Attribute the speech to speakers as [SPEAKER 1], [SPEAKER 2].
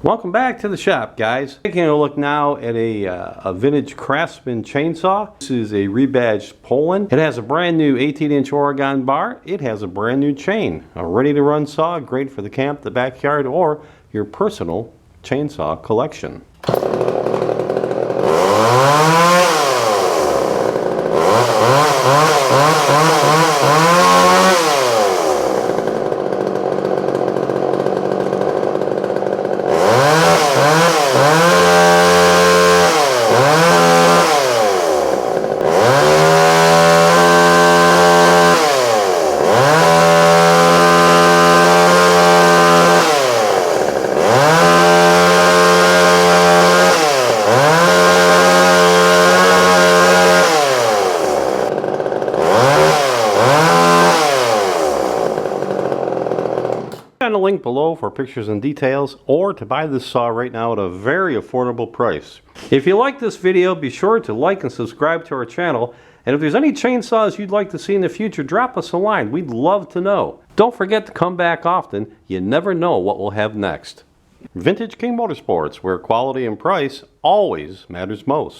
[SPEAKER 1] Welcome back to the shop, guys. Taking a look now at a vintage Craftsman Chainsaw. This is a rebadged Poland. It has a brand new 18-inch Oregon bar. It has a brand new chain. A ready-to-run saw, great for the camp, the backyard, or your personal chainsaw collection. On the link below for pictures and details, or to buy this saw right now at a very affordable price. If you like this video, be sure to like and subscribe to our channel, and if there's any chainsaws you'd like to see in the future, drop us a line. We'd love to know. Don't forget to come back often. You never know what we'll have next. Vintage King Motorsports, where quality and price always matters most.